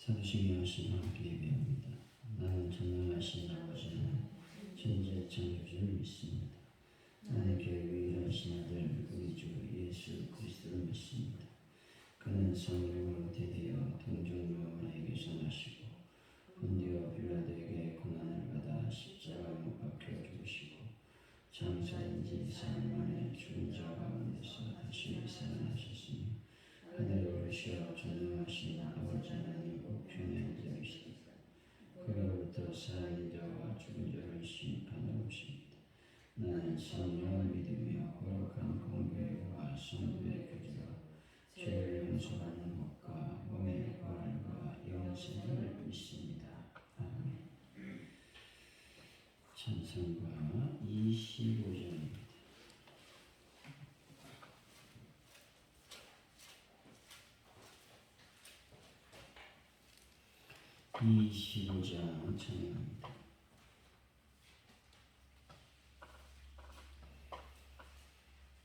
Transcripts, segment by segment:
사도신경 하신 함께 예배합니다. 나는 전능하신 아버지는 천지의 창조주를 믿습니다. 나는 교회의 유일하신 아들 우리 주 예수 그리스도를 믿습니다. 그는 성령으로 대되어 동정녀에게서 나시고 본디오 빌라도에게 고난을 받아 십자가에 못 박혀 죽으시고 장사된 지 3일 만에 죽은 자 가운데서 다시 살아나셨으니 하늘에 오르시어 전능하신 아버지 하나님 우편에 앉으시다. 그로부터 살아있는 자와 죽은 자를 심판하러 오십니다. 나는 성령을 믿으며 거룩한 공교회와 성도의 교제와 죄를 용서받는 것과 몸의 부활과 영생을 믿습니다. 아멘. 찬송가 25장입니다. 25장 찬양합니다.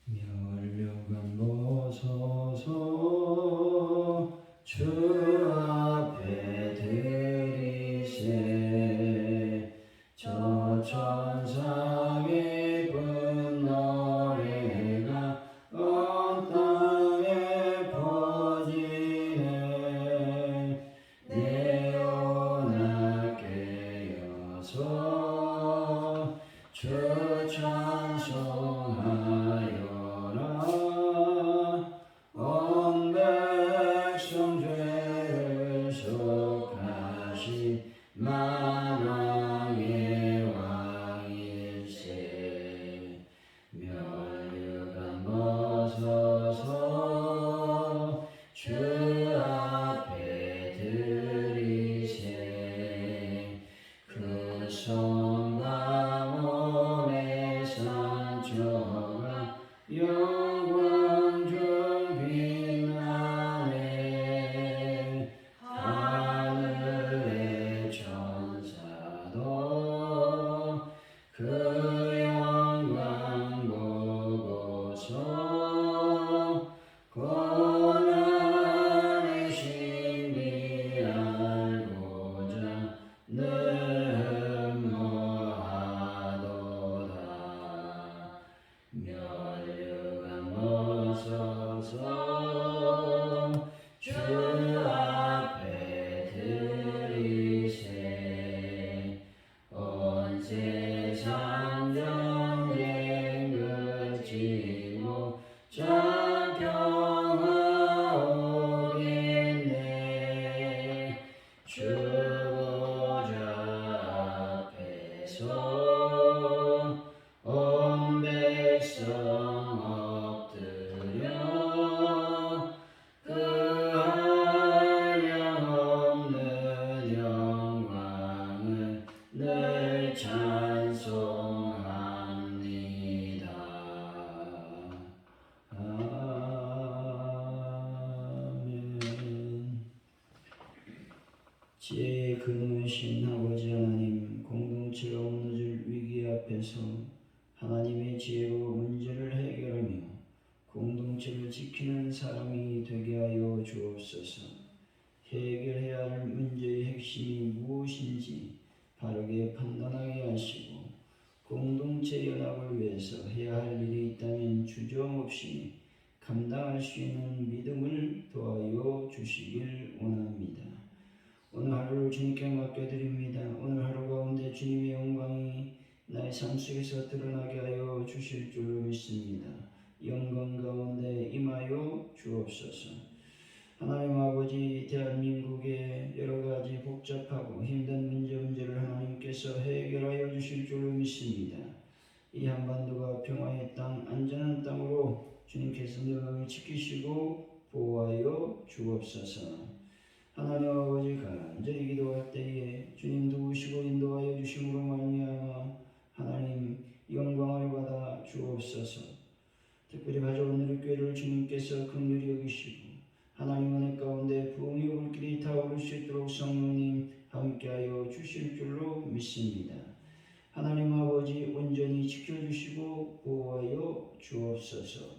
멸류관 벗어서 주 앞에 드리세 저 천상의 분 노래가 온 땅에 퍼지네 내오나 깨어서 주 찬송하여라 온 백성 죄를 속하신 만왕의 왕일세 멸류관 벗어서 주 앞에 드리세 그 손과 몸의 상처가 영광 중 빛나네 하늘의 천사도 그 영광 보고서 고난의 신비 알고자 능모하도다 멸류관 벗어서 주 앞에 드리세 온 세상 전쟁 그치고 참 평화 오겠네 주 보좌 앞에서 온 백성 엎드려 그 한량없는 영광을 늘 찬송합니다. 아멘. 지혜의 근원이신 아버지 하나님, 공동체가 무너질 위기 앞에서 하나님의 지혜로 문제를 해결하며 공동체를 지키는 사람이 되게 하여 주옵소서. 해결해야 할 문제의 핵심이 무엇인지 바르게 판단하게 하시고 공동체 연합을 위해서 해야 할 일이 있다면 주저없이 감당할 수 있는 믿음을 도와여 주시길 원합니다. 오늘 하루를 주님께 맡겨드립니다. 오늘 하루 가운데 주님의 영광이 나의 삶 속에서 드러나게 하여 주실 줄로 믿습니다. 영광 가운데 임하여 주옵소서. 하나님 아버지, 대한민국의 여러가지 복잡하고 힘든 문제를 하나님께서 해결하여 주실 줄로 믿습니다. 이 한반도가 평화의 땅, 안전한 땅으로 주님께서 늘 지키시고 보호하여 주옵소서. 하나님 아버지, 간절히 기도할 때에 주님 도우시고 인도하여 주심으로 말미암아 하나님 영광을 받아 주옵소서. 특별히 가져온 우리 교회를 주님께서 긍휼히 여기시고 하나님 은혜 가운데 부흥의 불길이 타오를 수 있도록 성령님 함께하여 주실 줄로 믿습니다. 하나님 아버지, 온전히 지켜주시고 보호하여 주옵소서.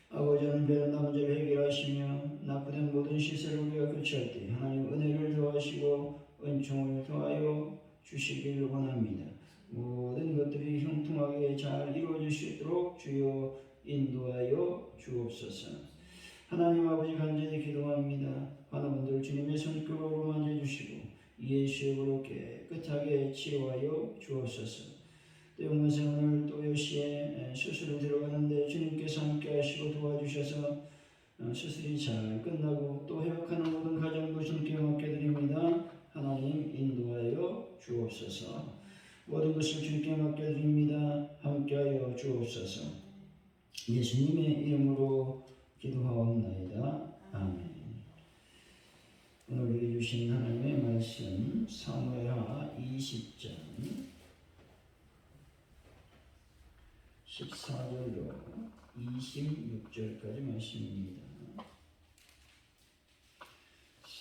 아버지는 배는 남자를 해결하시며 나쁘된 모든 모든 시세를 우리가 그치할 때 하나님 은혜를 더하시고 은총을 더하여 주시길 원합니다. 모든 것들이 형통하게 잘 이루어질 수 있도록 주여 인도하여 주옵소서. 하나님 아버지 간절히 기도합니다. 환우분들 주님의 손길로 만져주시고 예수의 으로 깨끗하게 치료하여 주옵소서. 영문세 오늘 또 10시에 수술을 들어가는데 주님께서 함께 하시고 도와주셔서 수술이 잘 끝나고 또 회복하는 모든 가정도 주님께 맡겨드립니다. 하나님 인도하여 주옵소서. 모든 것을 주님께 맡겨드립니다. 함께하여 주옵소서. 예수님의 이름으로 기도하옵나이다. 아멘. 오늘 우리에게 주신 하나님의 말씀 사무엘하 20장 14절로 26절까지 말씀입니다.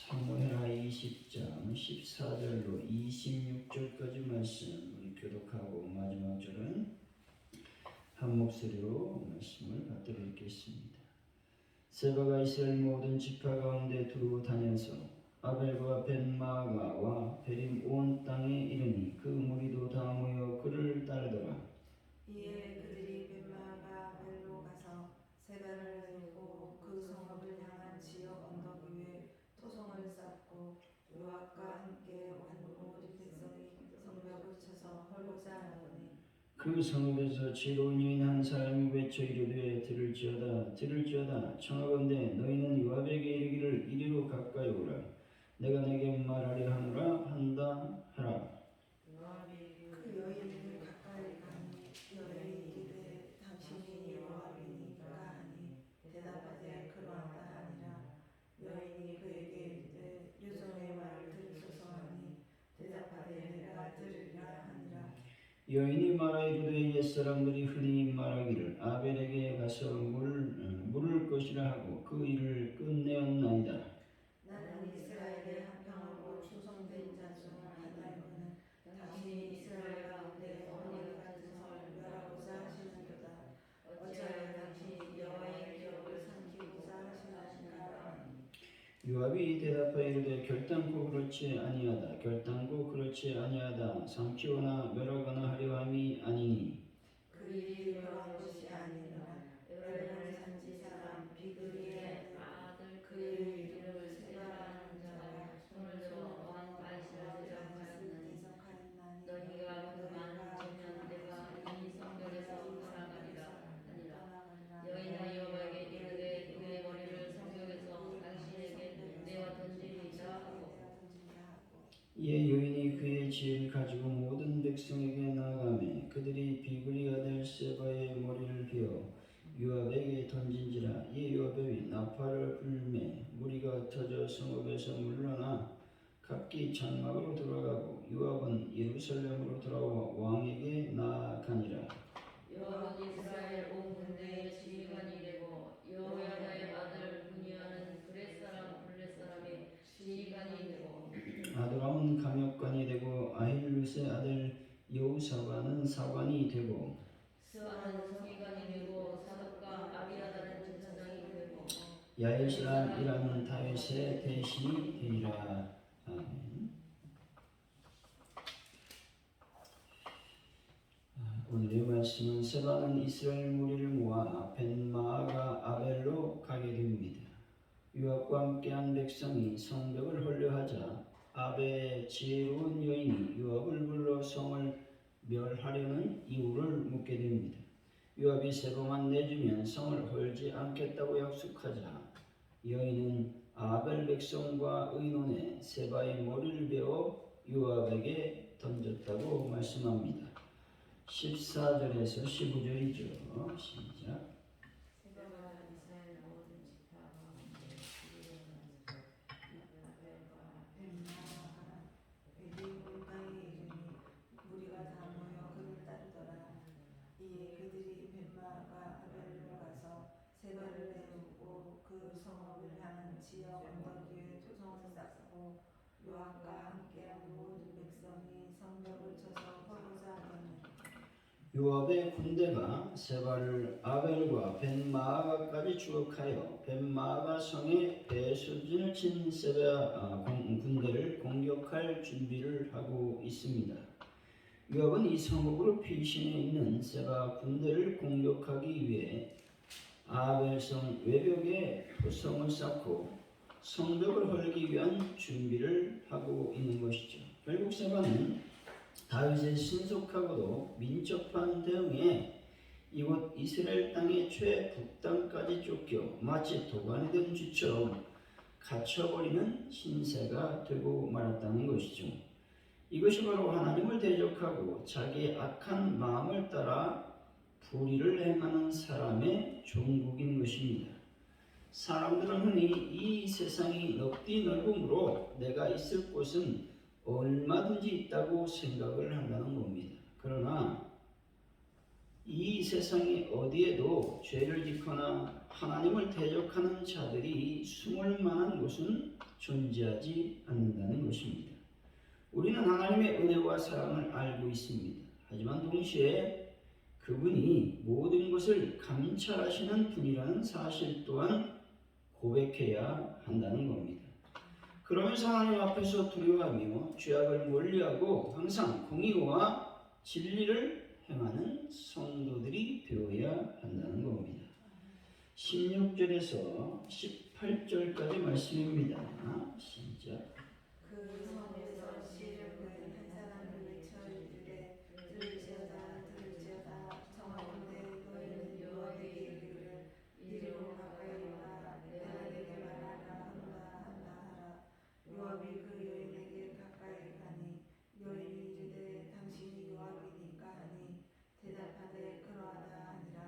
사무엘하 20장 14절로 26절까지 말씀 우리 교독하고 마지막 절은 한 목소리로 말씀을 받들어 읽겠습니다. 세바가 이스라엘 모든 지파 가운데 두루 다녀서 아벨과 벳마가와 베림 온 땅에 이르니 그 무리도 다 모여 그를 따르더라. 이에 그들이 벳마가 벨로 가서 세바를 세우고 그 성읍을 향한 지역 언덕 위에 토성을 쌓고 요압과 함께 온 모든 백성이 성벽을 쳐서 헐고자 하더니 그 성읍에서 지혜로운 여인 한 사람이 외쳐 이르되 들을지어다 들을지어다 청하건대 너희는 요압에게 이르기를 이리로 가까이 오라 내가 내게 말하려 하노라 한다 하라. 그 여인을 가까이 가니 여인이 이르되 당신이 요압이니까 하니 대답하되 그러하다 하니라. 여인이 그에게 이르되 유종의 말을 들으소서 하니 대답하되 내가 들으리라 하니라. 여인이 말하 이르되 옛사람들이 흔히 말하기를 아벨에게 가서 물을 것이라 하고 그 일을 끝내었나이다. 나는 이스라엘의 한평하고 추성된 자 중 하나이거늘 당신이 이스라엘 가운데 어머니 같은 성을 멸하고자 하시는도다. 어찌하여 당신이 여호와의 기업을 삼키고자 하시나이까. 요압이 대답하여 이르되 결단코 그렇지 아니하다 결단코 그렇지 아니하다 삼키거나 멸하거나 하려 함이 아니니 그 일이 멸한 것이 아니라 에브라임의 산지 사람 비그리의 아들 그의 이름을 세바라는 자가 손을 써 왕 바시를 대적하였느니 너희가 그 많은 체면 내가 이 성벽에서 살아가리라 하니라. 여인아 요압에게 이르되 그의 머리를 성벽에서 당신에게 내가 던지리자 하고 이에 여인이 그의 지혜를 가지고 모든 백성에게 나아가매 그들이 비그리 아들 세바의 머리를 베어 요압에게 던진지라. 이에 요압이 나팔을 불매 무리가 터져 성읍에서 물러나 각기 장막으로 돌아가고 요압은 예루살렘으로 돌아와 왕에게 나아가니라. 요압은 이스라엘 온 군대의 지휘관이 되고 여호야다의 아들 분이아는 그렛 사람 블렛 사람의 지휘관이 되고 아도람은 감역관이 되고 아힐룻의 아들 여우사바는 사관이 되고 스와는 서기관이 되고 사독과 아비아다는 제사장이 되고 야일 사람 이라는 다윗의 대신이 되리라. 아멘. 오늘의 말씀은 세바는 이스라엘 무리를 모아 벳마가 아벨로 가게 됩니다. 요압과 함께한 백성이 성벽을 헐려하자 아벨의 지혜로운 여인이 요압을 불러 성을 멸하려는 이유를 묻게 됩니다. 요압이 세바만 내주면 성을 헐지 않겠다고 약속하자 여인은 아벨 백성과 의논해 세바의 머리를 베어 요압에게 던졌다고 말씀합니다. 14절에서 15절이죠. 시작. 세바가 이스라엘 모든 지파 가운데 아벨과 벳마가 베리 온 땅에 이르니 무리가 다 모여 그를 따르더라. 이에 그들이 벳마가 아벨로 가서 세바를 세우고 그 성읍을 향한 지역 언덕 위에 토성을 쌓고 요압과 함께한 모든 백성이 성벽을 쳐서 헐고자 하더니 요압의 군대가 세바를 아벨과 벤마아가까지 추격하여 벤마아가 성에 배수진을 친 세바 군대를 공격할 준비를 하고 있습니다. 요압은 이 성읍으로 피신해 있는 세바 군대를 공격하기 위해 아벨성 외벽에 포성을 쌓고 성벽을 헐기 위한 준비를 하고 있는 것이죠. 결국 세바는 다윗의 신속하고도 민첩한 대응에 이곳 이스라엘 땅의 최북단까지 쫓겨 마치 도관이 된 쥐처럼 갇혀버리는 신세가 되고 말았다는 것이죠. 이것이 바로 하나님을 대적하고 자기의 악한 마음을 따라 불의를 행하는 사람의 종국인 것입니다. 사람들은 흔히 이 세상이 넓디 넓음으로 내가 있을 곳은 얼마든지 있다고 생각을 한다는 겁니다. 그러나 이 세상이 어디에도 죄를 짓거나 하나님을 대적하는 자들이 숨을 만한 곳은 존재하지 않는다는 것입니다. 우리는 하나님의 은혜와 사랑을 알고 있습니다. 하지만 동시에 그분이 모든 것을 감찰하시는 분이라는 사실 또한 고백해야 한다는 겁니다. 그러면서 하나님 앞에서 두려워하며 죄악을 멀리하고 항상 공의와 진리를 행하는 성도들이 되어야 한다는 겁니다. 16절에서 18절까지 말씀입니다. 시작. 그 성에서 씨를 낸 한 사람이 외쳐 이르되 들을지어다 들을지어다 청하건대 너희는 여호와에게 이르기를 이리로 가까이 오라 내가 내게 말하라 하노라 하라. 요압이 그 여인에게 가까이 가니 여인이 이르되 당신이 요압이니까 하니 대답하되 그러하다 하니라.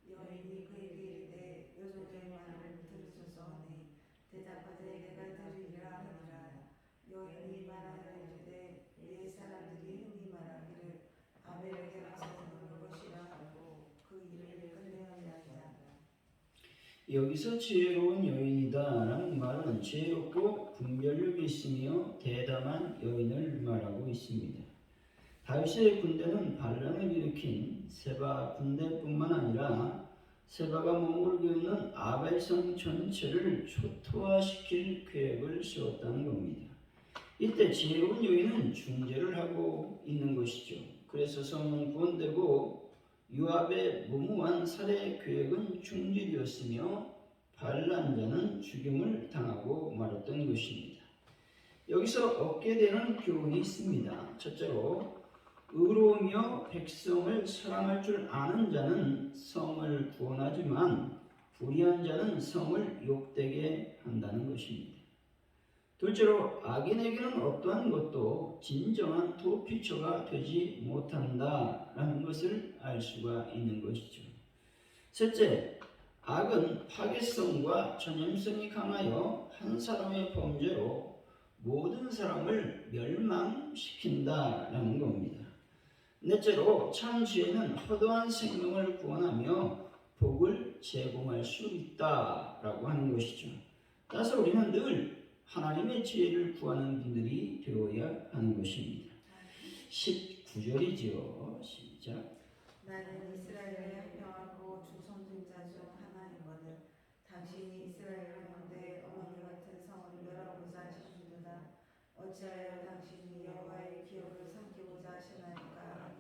여인이 그에게 이르되 여종의 말을 들으소서 하니 대답하되 내가 들으리라 하니라. 여인이 말하여 이르되 옛 사람들이 흔히 말하기를 아벨에게 가서는 그것이라 하고 그 일을 끝내었나이다. 여기서 지혜로운 여인이다라는 말은 지혜롭고 분별력이 있으며 대담한 여인을 말하고 있습니다. 다윗의 군대는 반란을 일으킨 세바 군대뿐만 아니라 세바가 머물고 있는 아벨성 전체를 초토화시킬 계획을 세웠다는 겁니다. 이때 지혜로운 여인은 중재를 하고 있는 것이죠. 그래서 성은 구원되고 요압의 무모한 살해 계획은 중지되었으며 반란자는 죽임을 당하고 말았던 것입니다. 여기서 얻게 되는 교훈이 있습니다. 첫째로 의로우며 백성을 사랑할 줄 아는 자는 성을 구원하지만 불의한 자는 성을 욕되게 한다는 것입니다. 둘째로 악인에게는 어떠한 것도 진정한 도피처가 되지 못한다라는 것을 알 수가 있는 것이죠. 셋째, 악은 파괴성과 전염성이 강하여 한 사람의 범죄로 모든 사람을 멸망시킨다라는 겁니다. 넷째로 참 지혜는 허도한 생명을 구원하며 복을 제공할 수 있다라고 하는 것이죠. 따라서 우리는 늘 하나님의 지혜를 구하는 분들이 되어야 하는 것입니다. 19절이죠. 시작. 나는 이스라엘의 형평하고 주선진자 중 하나이거늘 당신이 이스라엘 가운데 어머니 같은 성을 멸하고자 하시는도다. 어찌하여 당신이 여호와의 기업을 삼키고자 하시나이까.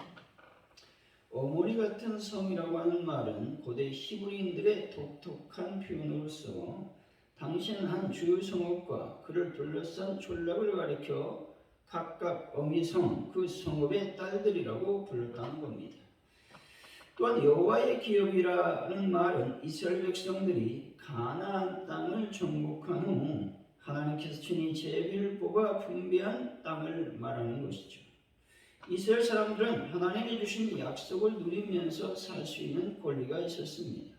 어머니 같은 성이라고 하는 말은 고대 히브리인들의 독특한 표현으로서 당신은 한 주요 성읍과 그를 둘러싼 촌락을 가리켜 각각 어미성 그 성읍의 딸들이라고 불렀다는 겁니다. 또한 여호와의 기업이라는 말은 이스라엘 백성들이 가나안 땅을 정복한 후 하나님께서 친히 제비를 뽑아 분배한 땅을 말하는 것이죠. 이스라엘 사람들은 하나님이 주신 약속을 누리면서 살 수 있는 권리가 있었습니다.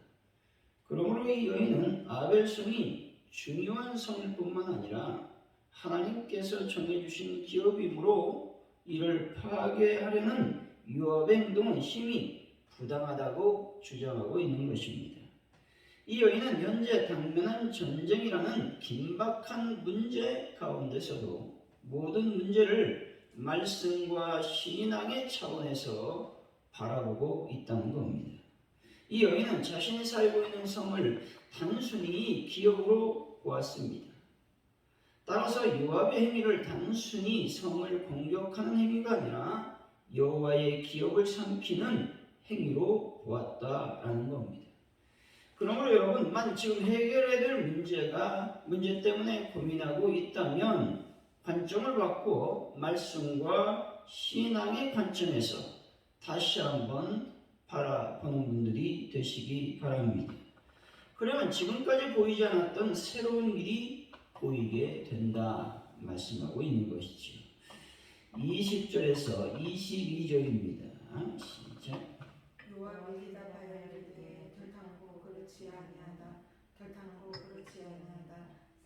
그러므로 이 여인은 아벨성이 중요한 성일 뿐만 아니라 하나님께서 정해주신 기업이므로 이를 파괴하려는 요압의 행동은 심히 부당하다고 주장하고 있는 것입니다. 이 여인은 현재 당면한 전쟁이라는 긴박한 문제 가운데서도 모든 문제를 말씀과 신앙의 차원에서 바라보고 있다는 겁니다. 이 여인은 자신이 살고 있는 성을 단순히 기업으로 보았습니다. 따라서 요압의 행위를 단순히 성을 공격하는 행위가 아니라 여호와의 기업을 삼키는 행위로 보았다라는 겁니다. 그러므로 여러분, 만약 지금 해결해야 될 문제 때문에 고민하고 있다면 관점을 바꾸어 말씀과 신앙의 관점에서 다시 한번 바라보는 분들이 되시기 바랍니다. 그러면 지금까지 보이지 않았던 새로운 일이 보이게 된다 말씀하고 있는 것이죠. 20절에서 22절입니다. 시작. 요압이 대답하여 이르되 결탄코 그렇지 아니하다. 결탄코 그렇지 아니하다.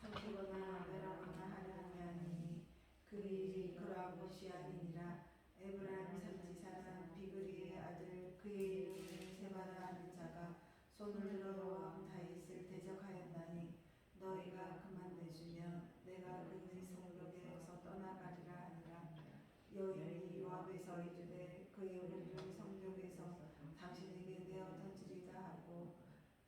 삼키거나 멸하거나 하려는 게 아니니 그 일이 그러한 것이 아니니라. 에브라임 산지 사람 비그리의 아들 그의 이름을 세바라 하는 자가 손을 들어 왕 다윗을 대적하였나니 너희가 그만 내주면 내가 그의 성벽에서 떠나가리라 하니라. 여인이 요압에서 이르되 그의 머리를 성벽에서 당신에게 내어 던지리다 하고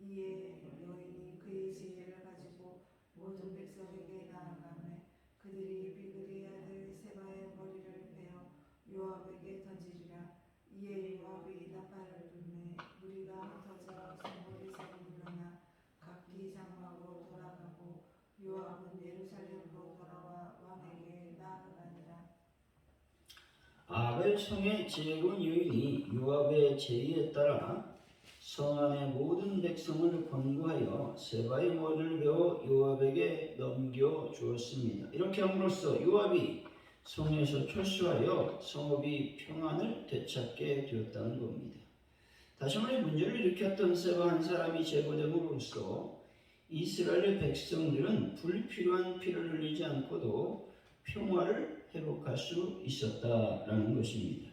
이에 여인이 그의 지혜를 가지고 모든 백성에게 나아가매 그들이 비그리의 아들 세바의 머리를 베어 요압에게 던지리라. 이에 요압이 나팔을 불매 무리가 흩어져 성골에서 물러나 각기 장막으로 돌아가고 요압은 예루살렘으로 돌아와 왕에게 나아가니라. 아벨 성의 지혜로운 여인이 요압의 제의에 따라 성 안의 모든 백성을 권고하여 세바의 머리를 베어 요압에게 넘겨 주었습니다. 이렇게 함으로써 요압이 성에서 철수하여 성읍이 평안을 되찾게 되었다는 겁니다. 다시 말해 문제를 일으켰던 세바 한 사람이 제거됨으로써 이스라엘의 백성들은 불필요한 피를 흘리지 않고도 평화를 회복할 수 있었다라는 것입니다.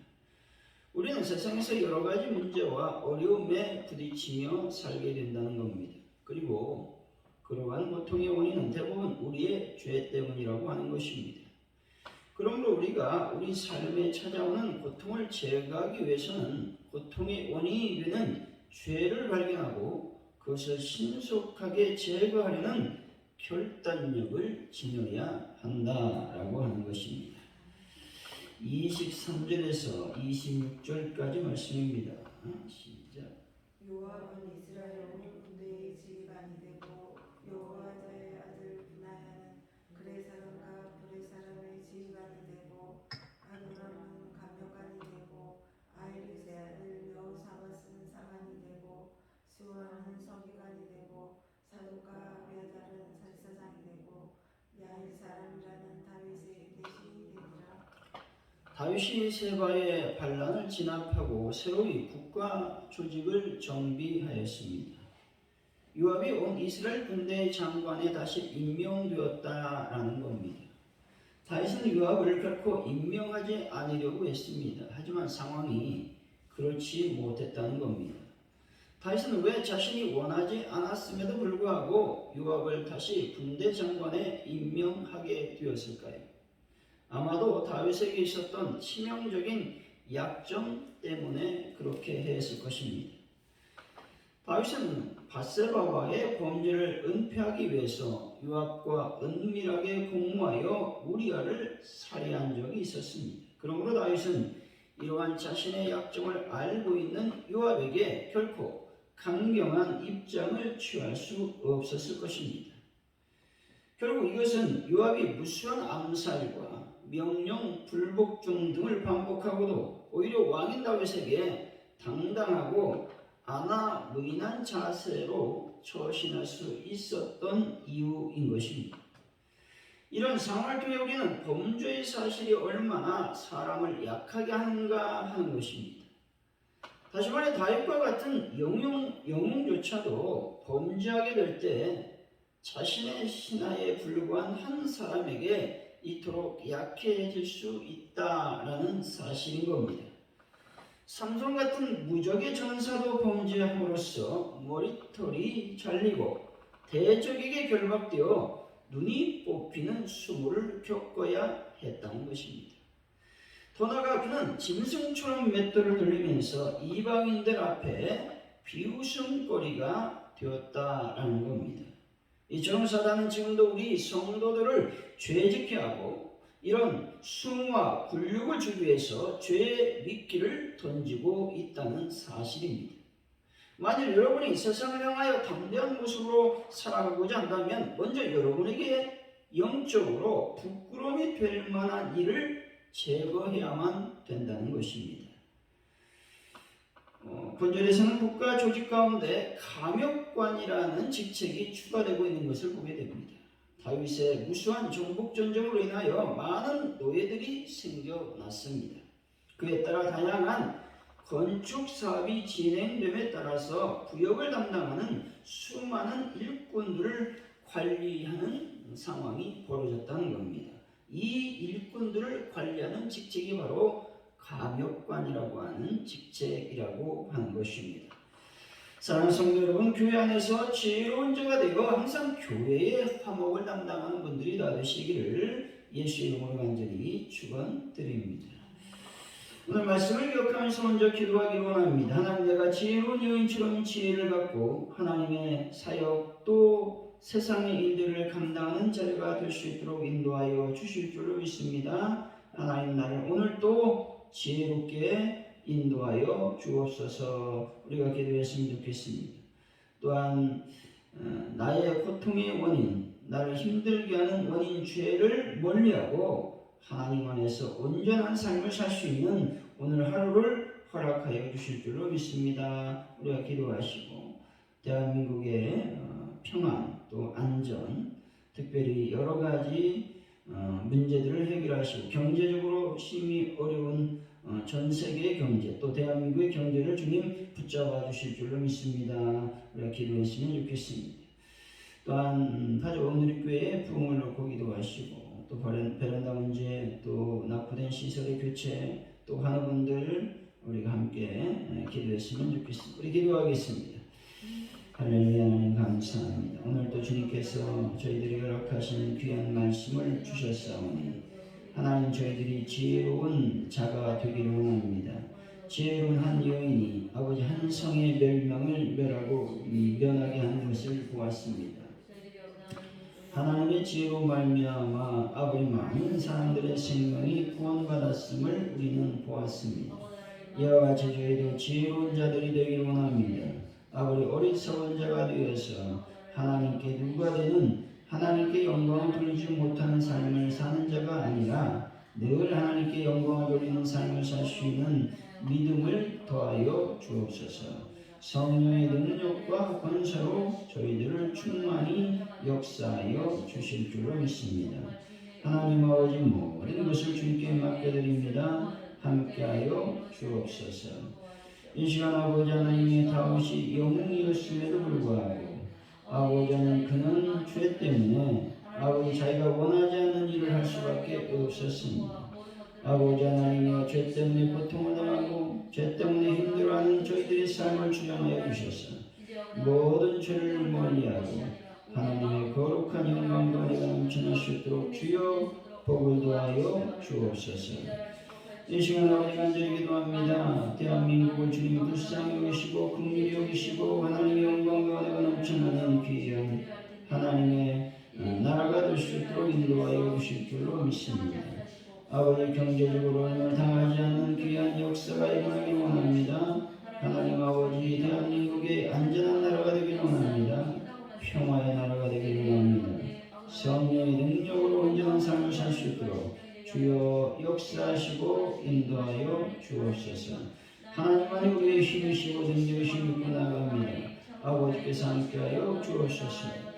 우리는 세상에서 여러 가지 문제와 어려움에 부딪히며 살게 된다는 겁니다. 그리고 그러한 고통의 원인은 대부분 우리의 죄 때문이라고 하는 것입니다. 그러므로 우리가 우리 삶에 찾아오는 고통을 제거하기 위해서는 고통의 원인이 되는 죄를 발견하고 그것을 신속하게 제거하려는 결단력을 지녀야 한다라고 하는 것입니다. 23절에서 26절까지 말씀입니다. 시작. 요압은 이스라엘 온 군대의 지휘관이 되고 여호야다의 아들 분하야는 그레 사람과 블레 사람의 지휘관이 되고 아도람은 감역관이 되고 아히르의 아들 여호사밧은 사관이 되고 스와는 서기관이 되고 사독과 아비아달은 살사장이 되고 야일 사람이라는 다윗의 대신이 되니라. 다윗이 세바의 반란을 진압하고 새로이 국가 조직을 정비하였습니다. 요압이 온 이스라엘 군대의 장관에 다시 임명되었다라는 겁니다. 다윗은 요압을 결코 임명하지 않으려고 했습니다. 하지만 상황이 그렇지 못했다는 겁니다. 다윗은 왜 자신이 원하지 않았음에도 불구하고 요압을 다시 군대 장관에 임명하게 되었을까요? 아마도 다윗에게 있었던 치명적인 약점 때문에 그렇게 했을 것입니다. 다윗은 밧세바와의 범죄를 은폐하기 위해서 요압과 은밀하게 공모하여 우리아를 살해한 적이 있었습니다. 그러므로 다윗은 이러한 자신의 약점을 알고 있는 요압에게 결코 강경한 입장을 취할 수 없었을 것입니다. 결국 이것은 요압이 무수한 암살과 명령 불복종 등을 반복하고도 오히려 왕인 다윗에게 당당하고 안아무인한 자세로 처신할 수 있었던 이유인 것입니다. 이런 상황을 통해 우리는 범죄의 사실이 얼마나 사람을 약하게 하는가 하는 것입니다. 다시 말해 다윗과 같은 영웅조차도 범죄하게 될 때 자신의 신하에 불과한 한 사람에게 이토록 약해질 수 있다라는 사실인 겁니다. 삼손 같은 무적의 전사도 범죄함으로써 머리털이 잘리고 대적에게 결박되어 눈이 뽑히는 수모를 겪어야 했다는 것입니다. 더 나아가 그는 짐승처럼 맷돌을 돌리면서 이방인들 앞에 비웃음거리가 되었다라는 겁니다. 이처럼 사단은 지금도 우리 성도들을 죄짓게 하고 이런 수와 굴욕을 주기 위해서 죄의 미끼를 던지고 있다는 사실입니다. 만일 여러분이 세상을 향하여 담대한 모습으로 살아가고자 한다면 먼저 여러분에게 영적으로 부끄러움이 될 만한 일을 제거해야만 된다는 것입니다. 본절에서는 국가 조직 가운데 감역관이라는 직책이 추가되고 있는 것을 보게 됩니다. 다윗의 무수한 정복 전쟁으로 인하여 많은 노예들이 생겨났습니다. 그에 따라 다양한 건축 사업이 진행됨에 따라서 구역을 담당하는 수많은 일꾼들을 관리하는 상황이 벌어졌다는 겁니다. 이 일꾼들을 관리하는 직책이 바로 감역관이라고 하는 직책이라고 하는 것입니다. 사랑하는 성도 여러분, 교회 안에서 지혜로운 자가 되어 항상 교회의 화목을 담당하는 분들이 다 되시기를 예수 이름으로 간절히 축원드립니다. 오늘 말씀을 기억하면서 먼저 기도하기 원합니다. 하나님, 내가 지혜로운 여인처럼 지혜를 갖고 하나님의 사역 또 세상의 일들을 감당하는 자리가 될 수 있도록 인도하여 주실 줄로 믿습니다. 하나님, 나를 오늘 또 지혜롭게 인도하여 주옵소서. 우리가 기도했으면 좋겠습니다. 또한 나의 고통의 원인, 나를 힘들게 하는 원인 죄를 멀리하고 하나님 안에서 온전한 삶을 살 수 있는 오늘 하루를 허락하여 주실 줄로 믿습니다. 우리가 기도하시고 대한민국의 평안 또 안전, 특별히 여러 가지 문제들을 해결하시고 경제적으로 심히 어려운 전 세계의 경제 또 대한민국의 경제를 주님 붙잡아 주실 줄로 믿습니다. 우리가 기도했으면 좋겠습니다. 또한 가족 오늘교회의 부흥을 놓고 기도하시고 또 베란다 문제 또 낙후된 시설의 교체 또 환우분들 우리가 함께 기도했으면 좋겠습니다. 우리 기도하겠습니다. 할렐루야. 하나님 감사합니다. 오늘도 주님께서 저희들이 허락하신 귀한 말씀을 주셨사오니 하나님, 저희들이 지혜로운 자가 되기를 원합니다. 지혜로운 한 여인이 아버지 한 성의 멸망을 면하게 하는 것을 보았습니다. 하나님의 지혜로 말미암아 아버지 많은 사람들의 생명이 구원받았음을 우리는 보았습니다. 이와 같이 저희도 지혜로운 자들이 되기를 원합니다. 아버지 어리석은 자가 되어서 하나님께 누가 되는 하나님께 영광을 돌리지 못하는 삶을 사는 자가 아니라 늘 하나님께 영광을 돌리는 삶을 살 수 있는 믿음을 더하여 주옵소서. 성령의 능력과 권세로 저희들을 충만히 역사하여 주실 줄로 믿습니다. 하나님 아버지 모든 것을 주님께 맡겨드립니다. 함께하여 주옵소서. 이 시간 아버지 하나님의 다윗이 영웅이었음에도 불구하고 아버지 하나님, 그는 죄 때문에 아버지 자기가 원하지 않는 일을 할 수밖에 없었습니다. 아버지 하나님이여, 죄 때문에 고통을 당하고 죄 때문에 힘들어하는 저희들의 삶을 주장하여 주셔서 모든 죄를 멀리하고 하나님의 거룩한 영광과 은혜가 넘쳐날 수 있도록 주여 복을 도하여 주옵소서. 이 시간 아버지 간절히 기도합니다. 대한민국을 주님 불쌍히 여기시고 긍휼히 여기시고 하나님의 영광과 은혜가 넘쳐나는 귀한 하나님의 나라가 될 수 있도록 인도하여 주실 줄로 믿습니다. 아버지, 경제적으로 어려움을 당하지 않는 귀한 역사가 일어나길 원합니다. 하나님 아버지, 대한민국의 안전한 나라가 되길 원합니다. 평화의 나라가 되길 원합니다. 성령의 능력으로 온전한 삶을 살 수 있도록 주여 역사하시고 인도하여 주옵소서. 하나님만이 우리의 힘이시고 능력이시고 믿고 나아갑니다. 아버지께서 함께하여 주옵소서.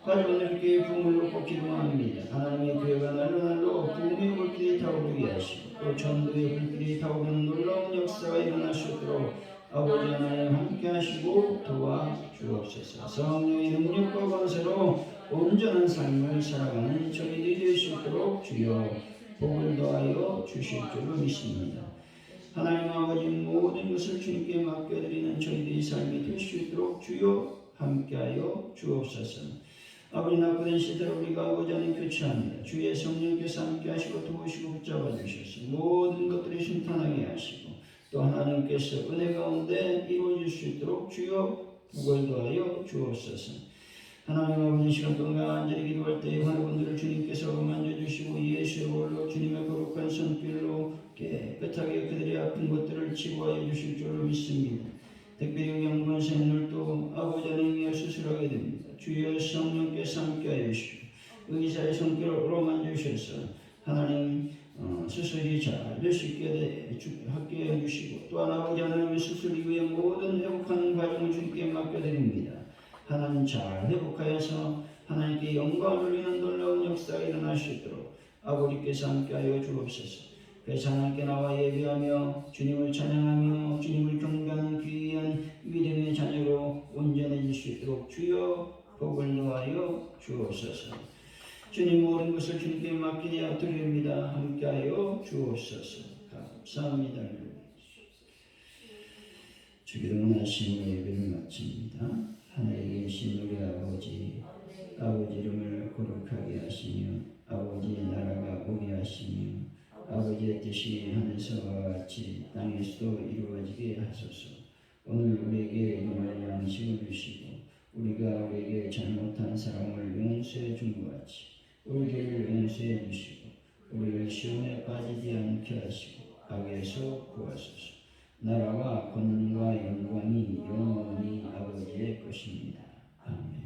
가족 오늘교회 부흥을 놓고 기도합니다. 하나님의 교회가 날로 부흥의 불길이 타오르게 하시고 또 전도의 불길이 타오르는 놀라운 역사가 일어날 수 있도록 아버지 하나님 함께 하시고 도와주옵소서. 성령의 능력과 권세로 온전한 삶을 살아가는 저희들이 될 수 있도록 주여 복을 더하여 주실 줄로 믿습니다. 하나님 아버지, 모든 것을 주님께 맡겨드리는 저희들의 삶이 될 수 있도록 주여 함께하여 주옵소서. 아버지 낙고된 시대를 우리가 아버지 하나님 교체합니다. 주의 성령께서 함께 하시고 도우시고 붙잡아 주셔서 모든 것들이 순탄하게 하시고 또 하나님께서 은혜 가운데 이루어질 수 있도록 주여 복을 더하여 주옵소서. 하나님 아버지 시간 동안 간절히 기도할 때 환우분들을 주님께서 만져주시고 예수의 볼로 주님의 거룩한 손길로 깨끗하게 그들의 아픈 것들을 치유하여 주실 줄로 믿습니다. 특별히 영광 생물도 아버지 하나님이 수술하게 됩니다. 주여 성령께서 함께하여 주시고 의사의 손길로 만져주셔서 하나님 수술이 잘 될 수 있게 하게 해주시고 또한 아버지 하나님의 수술 이후에 모든 회복하는 과정을 주님께 맡겨드립니다. 하나님 잘 회복하여서 하나님께 영광을 돌리는 놀라운 역사가 일어날 수 있도록 아버지께서 함께하여 주옵소서. 그래서 하나님께 나와 예배하며 주님을 찬양하며 주님을 경배하는 귀한 믿음의 자녀로 온전해질 수 있도록 주여 복을 더하여 주옵소서. 주님 모든 것을 주님께 맡기려 드립니다. 함께하여 주옵소서. 감사합니다. 주기도문 하심으로 예배를 마칩니다. 하늘에 계신 우리 아버지 이름을 거룩하게 하시며 아버지의 나라가 오게 하시며 아버지의 뜻이 하늘에서와 같이 땅에서도 이루어지게 하소서. 오늘 우리에게 일용할 양식을 주시고 우리가 우리에게 잘못한 사람을 용서해 준 것 같이 우리를 용서해 주시고 우리를 시험에 빠지지 않게 하시고 악에서 구하소서. 나라와 권능과 영광이 영원히 아버지의 것입니다. 아멘.